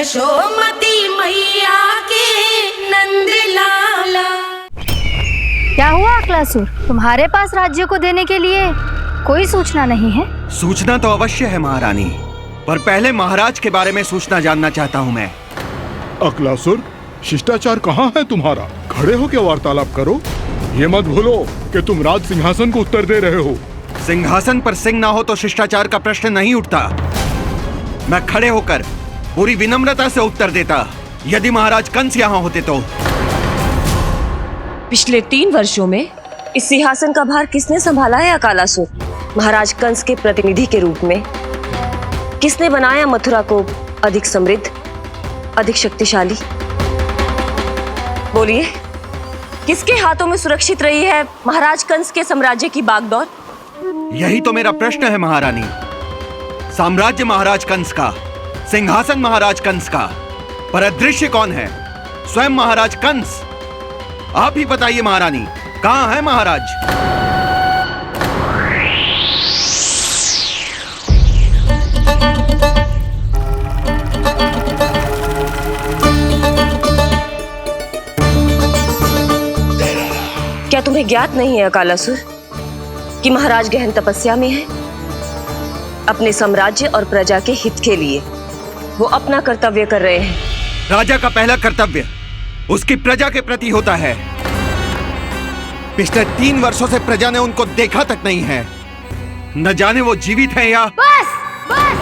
यशोमती मैया के नंद लाला। क्या हुआ अकलासुर, तुम्हारे पास राज्य को देने के लिए कोई सूचना नहीं है? सूचना तो अवश्य है महारानी, पर पहले महाराज के बारे में सूचना जानना चाहता हूँ मैं। अकलासुर, शिष्टाचार कहाँ है तुम्हारा? खड़े हो के वार्तालाप करो। ये मत भूलो कि तुम राज सिंहासन को उत्तर दे रहे हो। सिंहासन पर सिंह ना हो तो शिष्टाचार का प्रश्न नहीं उठता। मैं खड़े होकर पूरी विनम्रता से उत्तर देता यदि महाराज कंस यहाँ होते तो। पिछले 3 वर्षों में इस सिंहासन का भार किसने संभाला है अकालासुर? महाराज कंस के प्रतिनिधि के रूप में किसने बनाया मथुरा को अधिक समृद्ध, अधिक शक्तिशाली? बोलिए, किसके हाथों में सुरक्षित रही है महाराज कंस के साम्राज्य की बागडोर? यही तो मेरा प्रश्न है महारानी। साम्राज्य महाराज कंस का, सिंहासन महाराज कंस का, पर अदृश्य कौन है? स्वयं महाराज कंस। आप ही बताइए महारानी, कहाँ है महाराज? क्या तुम्हें ज्ञात नहीं है अकालासुर कि महाराज गहन तपस्या में है? अपने साम्राज्य और प्रजा के हित के लिए वो अपना कर्तव्य कर रहे हैं। राजा का पहला कर्तव्य उसकी प्रजा के प्रति होता है। पिछले 3 वर्षों से प्रजा ने उनको देखा तक नहीं है। न जाने वो जीवित हैं या... बस बस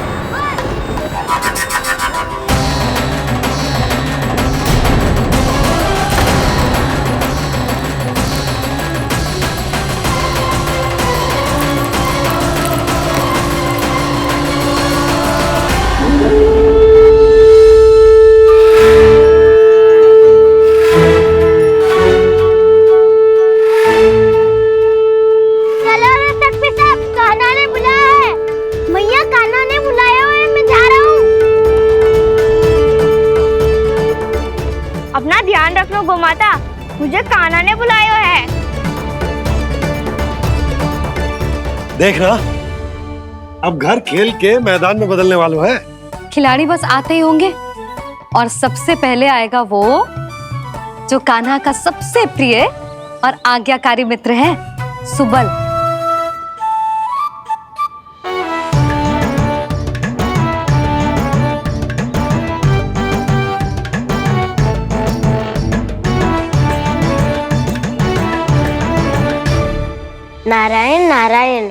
गोमाता, मुझे कान्हा ने बुलाया है। देख ना, अब घर खेल के मैदान में बदलने वालों है। खिलाड़ी बस आते ही होंगे और सबसे पहले आएगा वो जो कान्हा का सबसे प्रिय और आज्ञाकारी मित्र है, सुबल। नारायण नारायण,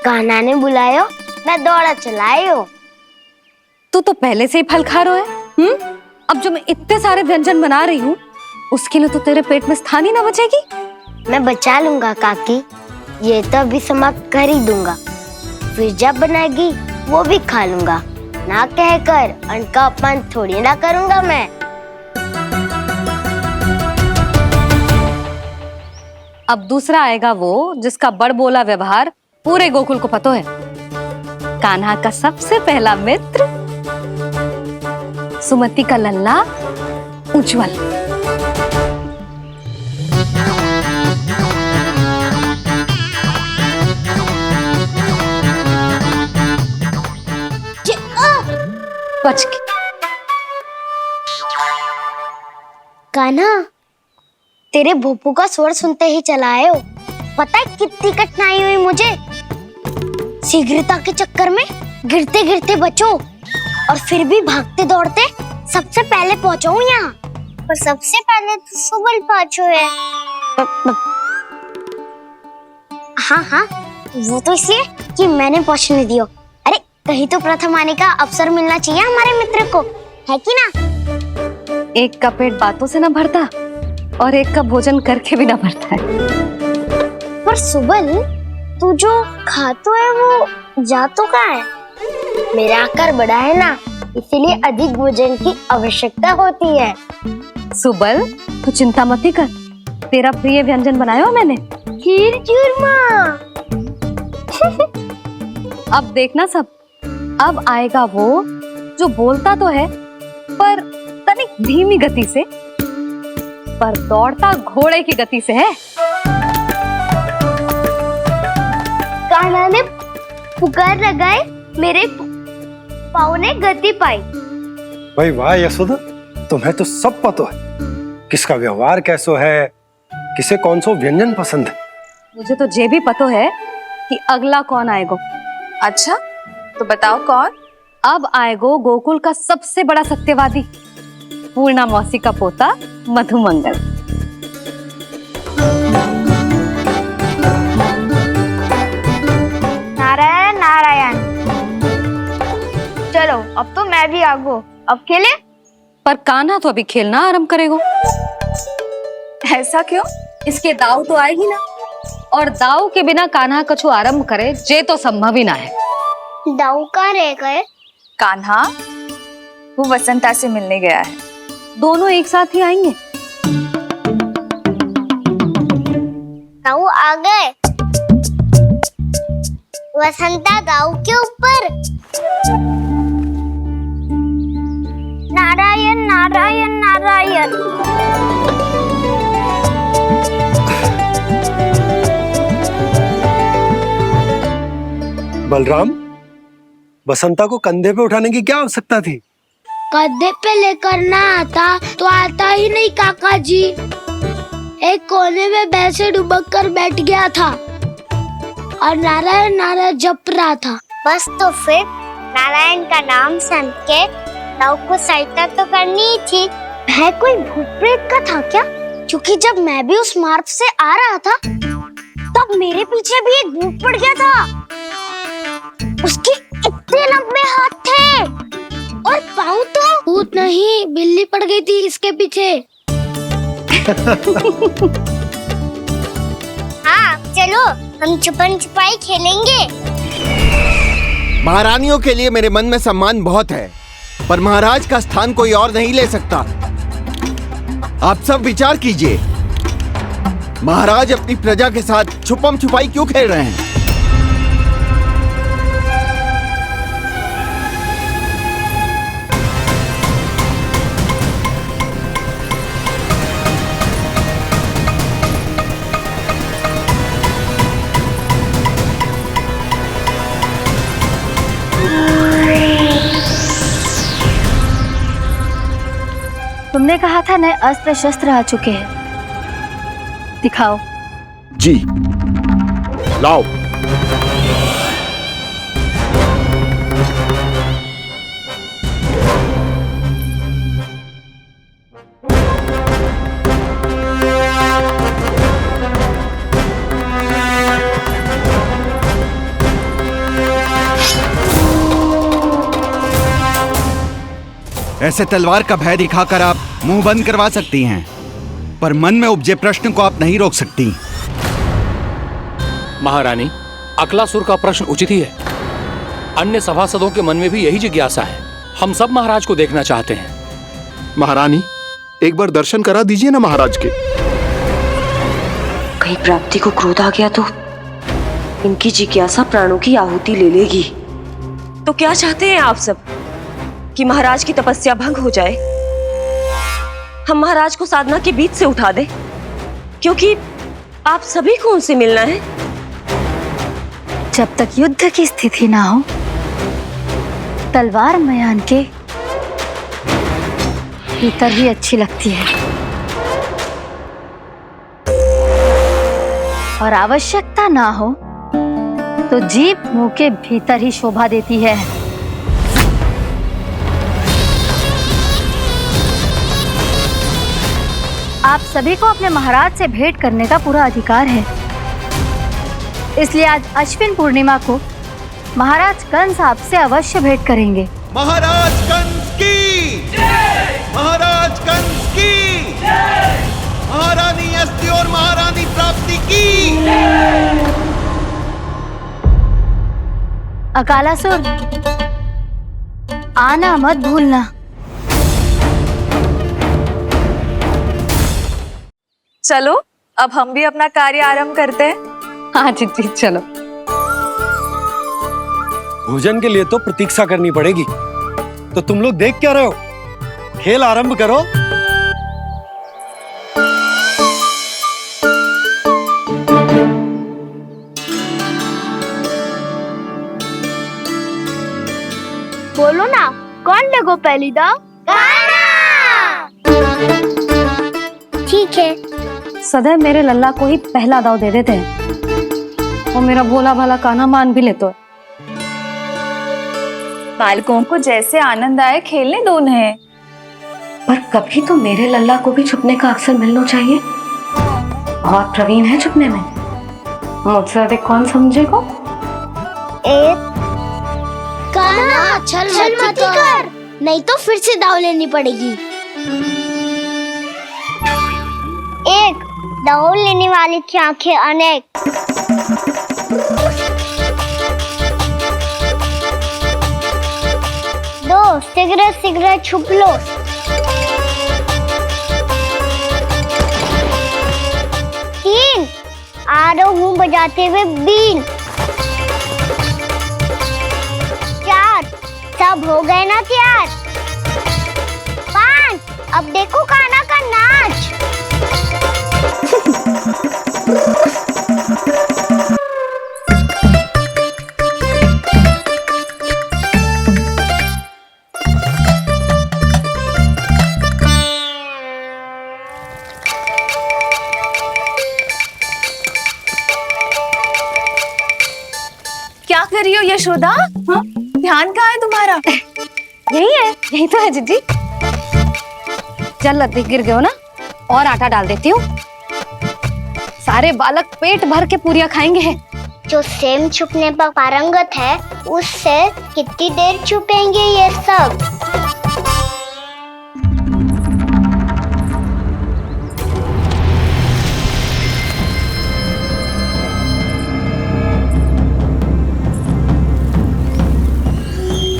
कान्हा ने बुलायो, मैं दौड़ा चलायो। तू तो पहले से ही फल खा रहा है। अब जो मैं इतने सारे व्यंजन बना रही हूँ उसके लिए तो तेरे पेट में स्थान ही ना बचेगी। मैं बचा लूंगा काकी, ये तो अभी समाप्त कर ही दूंगा, फिर जब बनाएगी वो भी खा लूंगा। ना कहकर अन्न का अपमान थोड़ी ना करूंगा मैं। अब दूसरा आएगा वो जिसका बड़ बोला व्यवहार पूरे गोकुल को पता है, कान्हा का सबसे पहला मित्र, सुमति का लल्ला उज्जवल। बच के। कान्हा, तेरे भोपू का स्वर सुनते ही चला आए हो। पता है कितनी कठिनाई हुई मुझे? शीघ्रता के चक्कर में गिरते गिरते बचो और फिर भी भागते दौड़ते सबसे पहले पहुंचो यहाँ। पर सबसे पहले तो सुबल पहुंचो है। हाँ हाँ, वो तो इसलिए कि मैंने पहुंचने दियो। अरे कहीं तो प्रथम आने का अवसर मिलना चाहिए हमारे मित्र को, है कि ना? एक का पेट बातों से ना भरता और एक का भोजन करके भी ना भरता है। पर सुबल, तू जो खातो है वो जातो कहाँ है? मेरा आकार बड़ा है ना, इसीलिए अधिक भोजन की आवश्यकता होती है। सुबल, तू चिंता मत ही कर, तेरा प्रिय व्यंजन बनाया हो मैंने, खीर चूरमा। अब देखना सब, अब आएगा वो जो बोलता तो है पर तनिक धीमी गति से, पर दौड़ता घोड़े की गति से है। कान्हा ने पुकार लगाए मेरे पाँव ने गति पाई। भाई वाह यशोदा, तुम्हें तो सब पता है, किसका व्यवहार कैसो है, किसे कौन सो व्यंजन पसंद है। मुझे तो ये भी पता है कि अगला कौन आएगो। अच्छा, तो बताओ कौन? अब आएगो गोकुल का सबसे बड़ा सत्यवादी, पूर्णा मौसी का पोता मधुमंगल। नारायण नारायण। चलो अब तो मैं भी आगो, अब खेले। पर कान्हा तो अभी खेलना आरंभ करेगो। ऐसा क्यों? इसके दाव तो आएगी ना। और दाव के बिना कान्हा कछु आरंभ करे जे तो संभव ही ना है। दाऊ कहाँ रह गए? कान्हा वो वसंता से मिलने गया है। दोनों एक साथ ही आएंगे। दाऊ आ गए। वसंता दाऊ के ऊपर। नारायण नारायण नारायण। बलराम, बसंता को कंधे पे उठाने की क्या आवश्यकता थी? कंधे पे लेकर ना आता तो आता ही नहीं काका जी। एक कोने में वैसे डुबक कर बैठ गया था और नारायण नारायण जप रहा था। बस तो फिर नारायण का नाम सुन के दाऊ को सहायता तो करनी ही थी। वह कोई भूत प्रेत का था क्या? क्योंकि जब मैं भी उस मार्ग से आ रहा था तब मेरे पीछे भी एक भूत पड़ गया था। उसके इतने लंबे हाथ थे और पाँव तो भूत नहीं, बिल्ली पड़ गई थी इसके पीछे। हाँ चलो हम छुपन छुपाई खेलेंगे। महारानियों के लिए मेरे मन में सम्मान बहुत है, पर महाराज का स्थान कोई और नहीं ले सकता। आप सब विचार कीजिए, महाराज अपनी प्रजा के साथ छुपम छुपाई क्यों खेल रहे हैं? तुमने कहा था नए अस्त्र शस्त्र आ चुके हैं, दिखाओ। जी लाओ। ऐसे तलवार का भय दिखाकर आप मुंह बंद करवा सकती हैं, पर मन में उपजे प्रश्न को आप नहीं रोक सकती। महारानी, अकलासुर का प्रश्न उचित ही है। अन्य सभासदों के मन में भी यही जिज्ञासा है। हम सब महाराज को देखना चाहते हैं। महारानी, एक बार दर्शन करा दीजिए ना महाराज के। कहीं प्राप्ति को क्रोध आ गया तो इनकी जिज्ञासा प्राणों की आहुति ले लेगी। तो क्या चाहते हैं आप सब? कि महाराज की तपस्या भंग हो जाए? हम महाराज को साधना के बीच से उठा दें? क्योंकि आप सभी को उनसे मिलना है। जब तक युद्ध की स्थिति ना हो, तलवार मयान के भीतर ही अच्छी लगती है और आवश्यकता ना हो तो जीभ मुंह के भीतर ही शोभा देती है। आप सभी को अपने महाराज से भेंट करने का पूरा अधिकार है, इसलिए आज अश्विन पूर्णिमा को महाराज कंस आपसे अवश्य भेंट करेंगे। महाराज कंस की जय! महाराज कंस की जय! महारानी अस्ति और महारानी प्राप्ति की जय! अकालासुर, आना मत भूलना। चलो अब हम भी अपना कार्य आरंभ करते हैं। हाँ जी चलो। भोजन के लिए तो प्रतीक्षा करनी पड़ेगी, तो तुम लोग देख क्या रहे हो? खेल आरंभ करो। बोलो बोलो ना, कौन लेगो पहली दाव? कान्हा। ठीक है। सदैव मेरे लल्ला को ही पहला दाव दे देते हैं और मेरा भोला भाला कान्हा मान भी लेते है। बालकों को जैसे आनंद आए खेलने दो उन्हें। पर कभी तो मेरे लल्ला को भी छुपने का अवसर मिलना चाहिए। बहुत प्रवीण है छुपने में, मुझसे अधिक कौन समझेगा? कान्हा छल मत कर, नहीं तो फिर से दाव लेनी पड़ेगी। एक दाव लेने वाली की आंखें अनेक। दो सिगरेट सिगरेट छुप लो। तीन आ रहा हूँ बजाते हुए बीन। चार सब हो गए ना तैयार। पांच अब देखो कान्हा का नाच। क्या कर रही हो यशोदा? हाँ? ध्यान कहाँ है तुम्हारा? यही है, यही तो है जीजी। चल अधिक गिर गए हो ना, और आटा डाल देती हूँ। सारे बालक पेट भर के पूरियां खाएंगे। जो सेम छुपने पर पारंगत है, उससे कितनी देर छुपेंगे ये सब?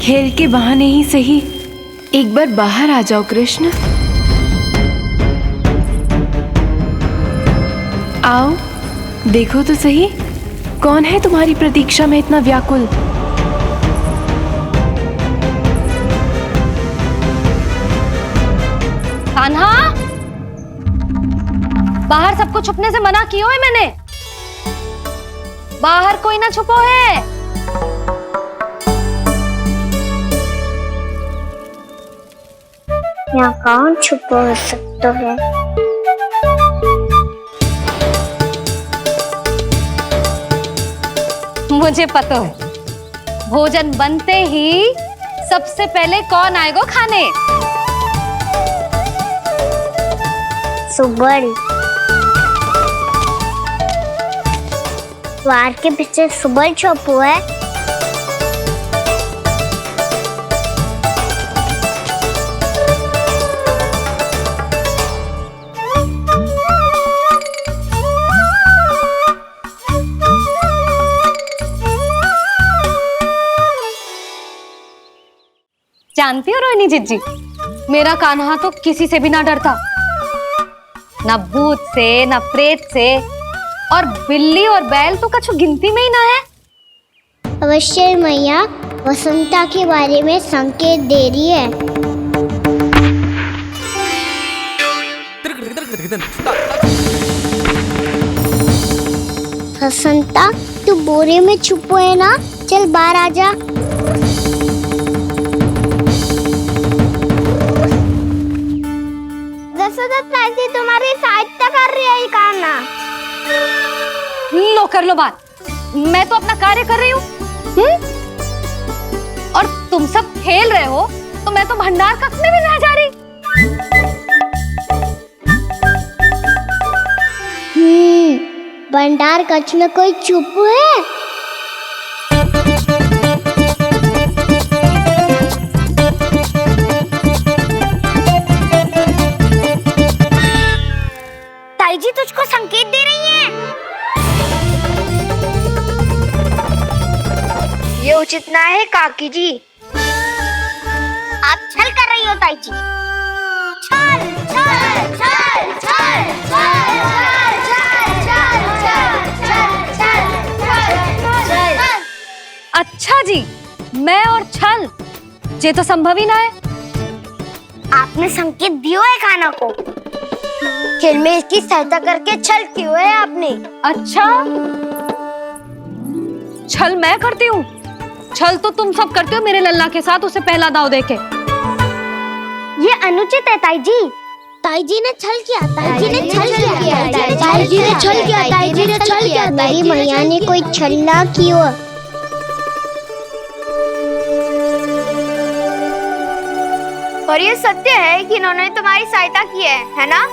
खेल के बहाने ही सही एक बार बाहर आ जाओ कृष्ण। आओ देखो तो सही, कौन है तुम्हारी प्रतीक्षा में इतना व्याकुल? कान्हा, बाहर सबको छुपने से मना किया है मैंने। बाहर कोई ना छुपो है। यहाँ कौन छुपा हो सकता है? मुझे पता है, भोजन बनते ही सबसे पहले कौन आएगा खाने? सुबल। द्वार के पीछे सुबल छुपा है। जानती हो रोहिणी जीजी, मेरा कान्हा तो किसी से भी ना डरता, ना भूत से, ना प्रेत से, और बिल्ली और बैल तो कछु गिनती में ही ना है। अवश्य मैया वसंता के बारे में संकेत दे रही है। वसंता तू बोरे में छुपो है ना, चल बाहर आ जा। तुम्हारी सहायता कर रही है कान्हा। लो कर लो बात, मैं तो अपना कार्य कर रही हूँ। और तुम सब खेल रहे हो तो मैं तो भंडार कक्ष में भी नहीं जा रही। भंडार कक्ष में कोई चुप है? ताई जी तुझको संकेत दे रही है। ये उचित ना है काकी जी। आप छल कर रही हो ताई जी। छल छल छल छल छल छल। अच्छा जी, मैं और छल, ये तो संभव ही ना है। आपने संकेत दियो है कान्हा को, खेल में इसकी सहायता करके छल क्यों है आपने? अच्छा, छल मैं करती हूँ? छल तो तुम सब करते हो मेरे लल्ला के साथ, उसे पहला दाव देके। ये अनुचित है ताई जी। ताई जी ने छल किया, ताई जी ने छल किया, ताई जी ने छल किया, ताई जी ने छल किया। मेरी मैया ने कोई छल ना किया। और ये सत्य है कि इन्होंने तुम्हारी सहायता की है ना?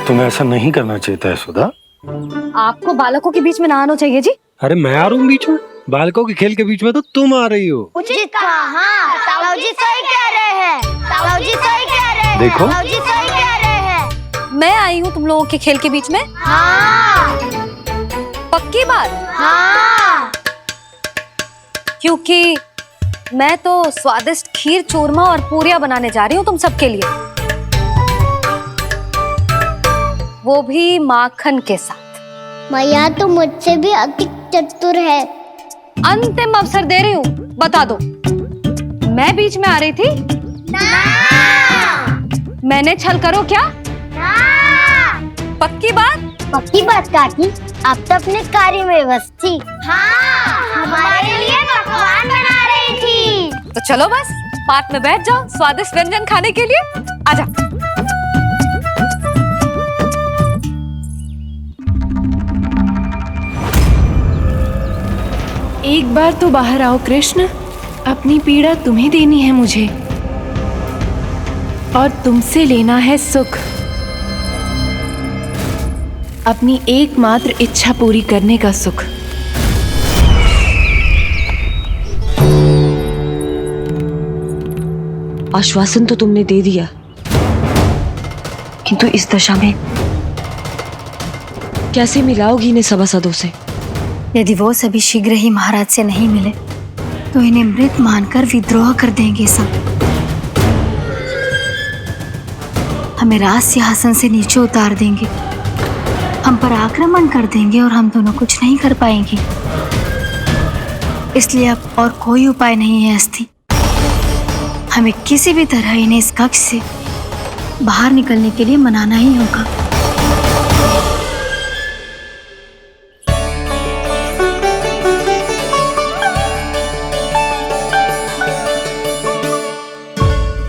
तुम्हें ऐसा नहीं करना चाहिए था यशोदा। आपको बालकों के बीच में ना आना चाहिए जी। अरे मैं आ रहा हूँ बीच में? बालकों के खेल के बीच में तो तुम आ रही हो। उचित कहा। हाँ, ताऊ जी सही कह रहे हैं। ताऊ जी सही कह रहे हैं। देखो। ताऊ जी सही कह रहे हैं। मैं आई हूँ तुम लोगों के खेल के बीच में। हाँ। पक्की बात? हाँ। क्योंकि मैं तो स्वादिष्ट खीर, चूरमा और पूरियां बनाने जा रही हूँ तुम सबके लिए, वो भी माखन के साथ। मैया तो मुझसे भी अधिक चतुर है। अंतिम अवसर दे रही हूँ, बता दो मैं बीच में आ रही थी? ना। मैंने छल करो क्या? ना। पक्की बात? पक्की बात काकी, आप तो अपने कार्य में व्यस्त थी। हाँ, हमारे लिए पकवान बना रही थी। तो चलो बस पात में बैठ जाओ स्वादिष्ट व्यंजन खाने के लिए। आजा। एक बार तो बाहर आओ कृष्ण, अपनी पीड़ा तुम्हें देनी है मुझे, और तुमसे लेना है सुख। अपनी एकमात्र इच्छा पूरी करने का सुख। आश्वासन तो तुमने दे दिया, किंतु इस दशा में कैसे मिलाओगी इन्हें सभासदों से? यदि वो सभी शीघ्र ही महाराज से नहीं मिले तो इन्हें मृत मानकर विद्रोह कर देंगे सब। हमें राज सिंहासन से नीचे उतार देंगे, हम पर आक्रमण कर देंगे और हम दोनों कुछ नहीं कर पाएंगे। इसलिए अब और कोई उपाय नहीं है अस्थि। हमें किसी भी तरह इन्हें इस कक्ष से बाहर निकलने के लिए मनाना ही होगा।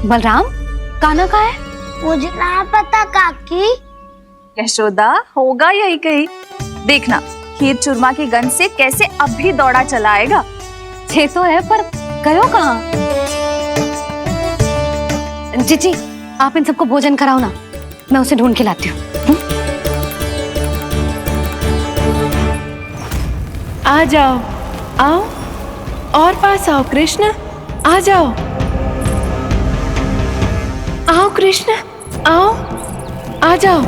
बलराम, कान्हा कहाँ है? मुझे ना पता काकी। यशोदा, होगा यही कहीं। देखना खीर चूरमा की गंध से कैसे अब भी दौड़ा चला आएगा। छे तो है पर गयो कहाँ? जीजी, आप इन सबको भोजन कराओ ना, मैं उसे ढूंढ के लाती हूँ। आ जाओ, आओ और पास आओ कृष्ण, आ जाओ। आओ कृष्ण, आओ, आ जाओ।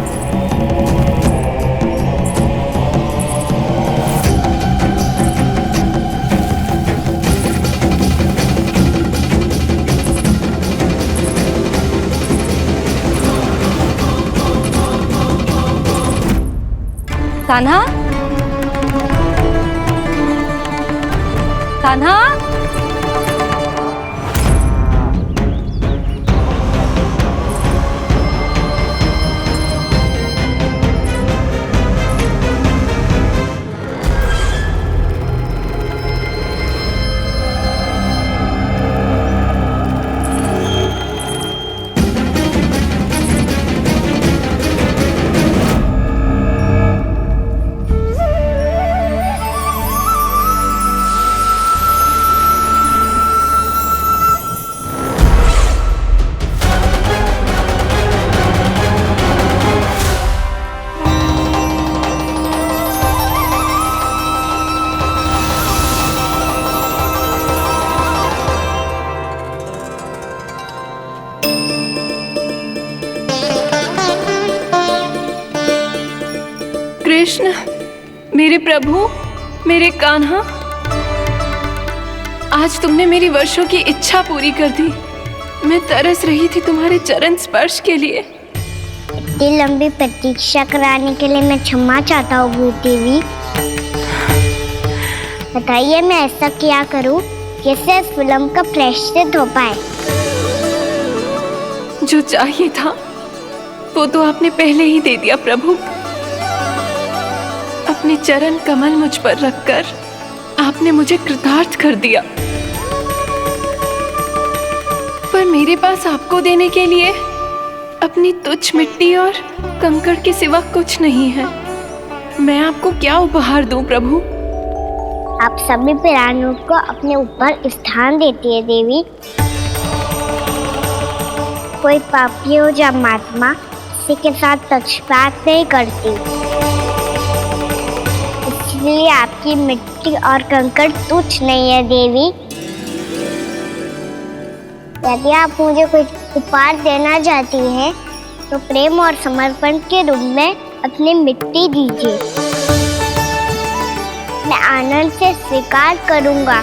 कान्हा, कान्हा, कृष्ण, मेरे प्रभु, मेरे कान्हा, आज तुमने मेरी वर्षों की इच्छा पूरी कर दी। मैं तरस रही थी तुम्हारे चरण स्पर्श के लिए। इतनी लंबी प्रतीक्षा कराने के लिए मैं क्षमा चाहता हूँ भूत देवी। बताइए मैं ऐसा क्या करूँ जिससे इस फिल्म का प्रायश्चित हो पाए? जो चाहिए था वो तो आपने पहले ही दे दिया प्रभु। अब अपने चरण कमल मुझ पर रखकर आपने मुझे कृतार्थ कर दिया। पर मेरे पास आपको देने के लिए अपनी तुच्छ मिट्टी और कंकड़ के सिवा कुछ नहीं है। मैं आपको क्या उपहार दूं प्रभु? आप सभी प्राणियों को अपने ऊपर स्थान देती है देवी। कोई पापी हो या महात्मा किसी के साथ पक्षपात नहीं करती, इसलिए आपकी मिट्टी और कंकड़ तुच्छ नहीं है देवी। यदि आप मुझे कुछ उपहार देना चाहती हैं तो प्रेम और समर्पण के रूप में अपनी मिट्टी दीजिए। मैं आनंद से स्वीकार करूंगा।